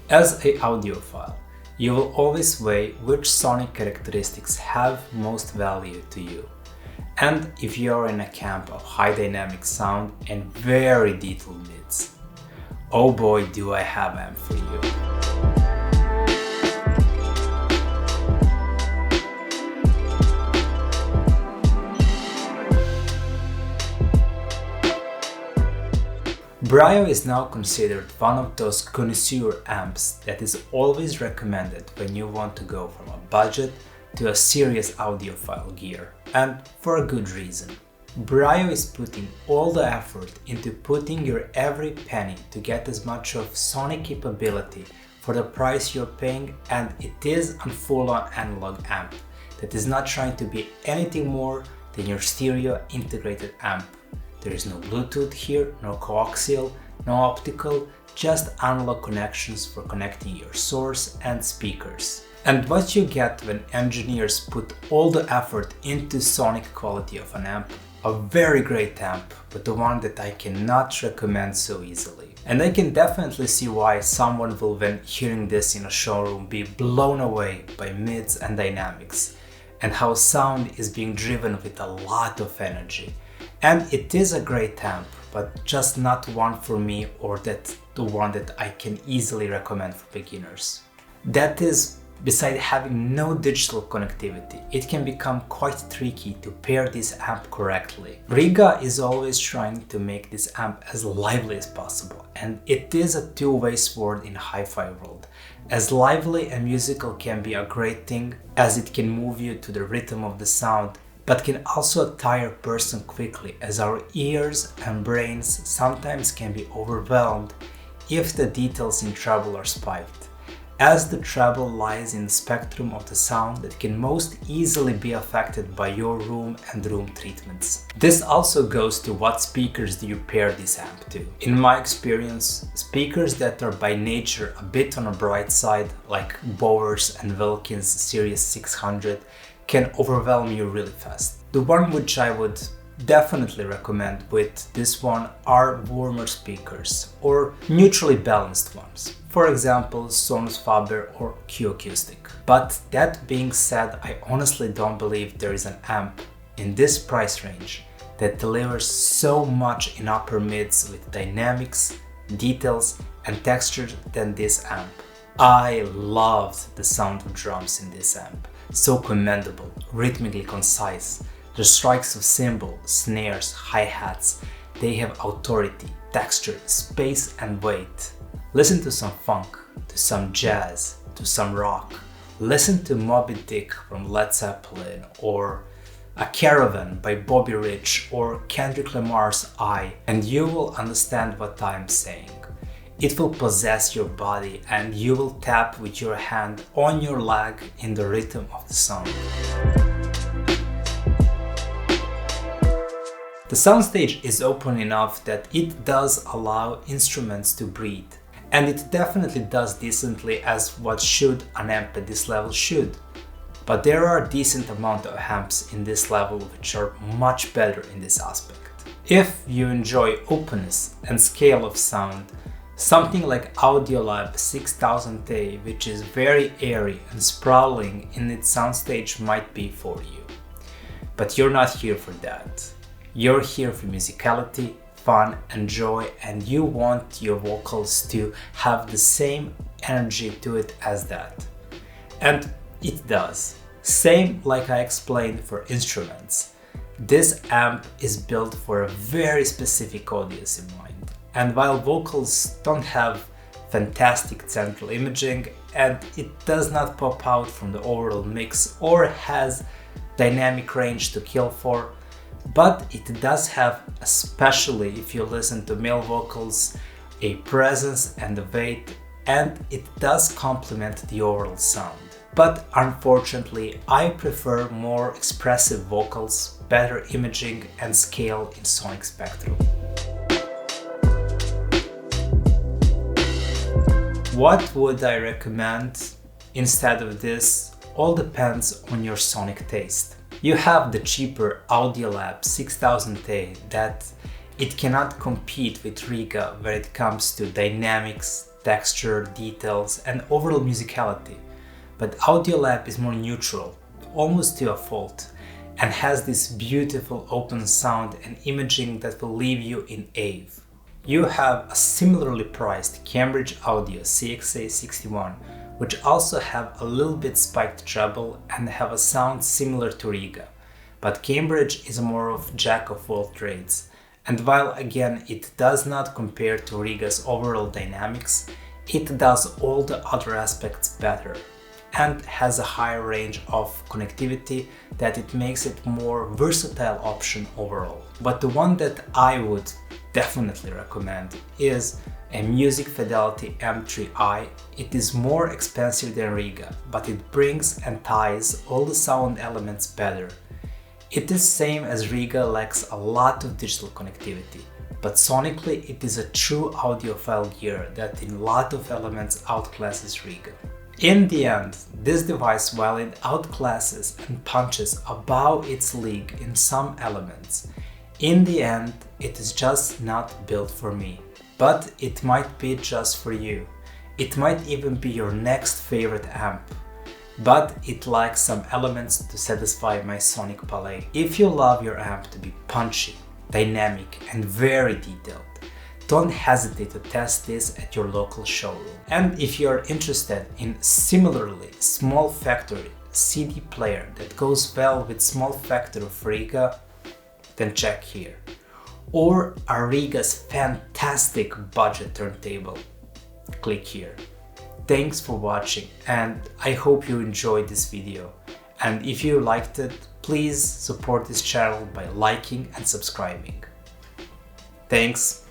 As a audiophile, you will always weigh which sonic characteristics have most value to you. And if you are in a camp of high dynamic sound and very detailed mids, oh boy do I have amp for you. Brio is now considered one of those connoisseur amps that is always recommended when you want to go from a budget to a serious audiophile gear, and for a good reason. Brio is putting all the effort into putting your every penny to get as much of sonic capability for the price you're paying, and it is a full-on analog amp that is not trying to be anything more than your stereo integrated amp. There is no Bluetooth here, no coaxial, no optical, just analog connections for connecting your source and speakers. And what you get when engineers put all the effort into sonic quality of an amp, a very great amp, but the one that I cannot recommend so easily. And I can definitely see why someone will, when hearing this in a showroom, be blown away by mids and dynamics, and how sound is being driven with a lot of energy. And it is a great amp, but just not one for me, or the one that I can easily recommend for beginners. That is, beside having no digital connectivity, it can become quite tricky to pair this amp correctly. Rega is always trying to make this amp as lively as possible, and it is a two-way sword in hi-fi world. As lively and musical can be a great thing, as it can move you to the rhythm of the sound, but can also tire a person quickly, as our ears and brains sometimes can be overwhelmed if the details in treble are spiked, as the treble lies in the spectrum of the sound that can most easily be affected by your room and room treatments. This also goes to what speakers do you pair this amp to. In my experience, speakers that are by nature a bit on a bright side, like Bowers and Wilkins Series 600, can overwhelm you really fast. The one which I would definitely recommend with this one are warmer speakers, or neutrally balanced ones. For example, Sonus Faber or Q Acoustic. But that being said, I honestly don't believe there is an amp in this price range that delivers so much in upper mids with dynamics, details and texture than this amp. I loved the sound of drums in this amp. So commendable, rhythmically concise. The strikes of cymbal, snares, hi-hats, they have authority, texture, space and weight. Listen to some funk, to some jazz, to some rock. Listen to Moby Dick from Led Zeppelin, or A Caravan by Bobby Rich, or Kendrick Lamar's I, and you will understand what I'm saying. It will possess your body and you will tap with your hand on your leg in the rhythm of the song. The Soundstage is open enough that it does allow instruments to breathe, and it definitely does decently, as what should an amp at this level should. But there are a decent amount of amps in this level which are much better in this aspect. If you enjoy openness and scale of sound, something like Audiolab 6000A, which is very airy and sprawling in its soundstage, might be for you. But you're not here for that. You're here for musicality, fun and joy, and you want your vocals to have the same energy to it as that. And it does. Same like I explained for instruments. This amp is built for a very specific audience in mind. And while vocals don't have fantastic central imaging, and it does not pop out from the overall mix or has dynamic range to kill for, but it does have, especially if you listen to male vocals, a presence and a weight, and it does complement the overall sound. But unfortunately, I prefer more expressive vocals, better imaging and scale in sonic spectrum. What would I recommend instead of this? All depends on your sonic taste. You have the cheaper Audiolab 6000A that it cannot compete with Rega when it comes to dynamics, texture, details, and overall musicality. But Audiolab is more neutral, almost to a fault, and has this beautiful open sound and imaging that will leave you in awe. You have a similarly priced Cambridge Audio CXA61, which also have a little bit spiked treble and have a sound similar to Rega. But Cambridge is more of jack of all trades, and while again it does not compare to Rega's overall dynamics, it does all the other aspects better and has a higher range of connectivity that it makes it more versatile option overall. But the one that I would definitely recommend is a Music Fidelity M3i. It is more expensive than Rega, but it brings and ties all the sound elements better. It is same as Rega lacks a lot of digital connectivity, but sonically it is a true audiophile gear that in a lot of elements outclasses Rega. In the end, this device, while it outclasses and punches above its league in some elements, in the end it is just not built for me. But it might be just for you. It might even be your next favorite amp. But it lacks some elements to satisfy my sonic palette. If you love your amp to be punchy, dynamic, and very detailed, don't hesitate to test this at your local showroom. And if you're interested in similarly small factory CD player that goes well with small factor of Rega, then check here. Or a Rega's fantastic budget turntable, click here. Thanks for watching, and I hope you enjoyed this video. And if you liked it, please support this channel by liking and subscribing. Thanks.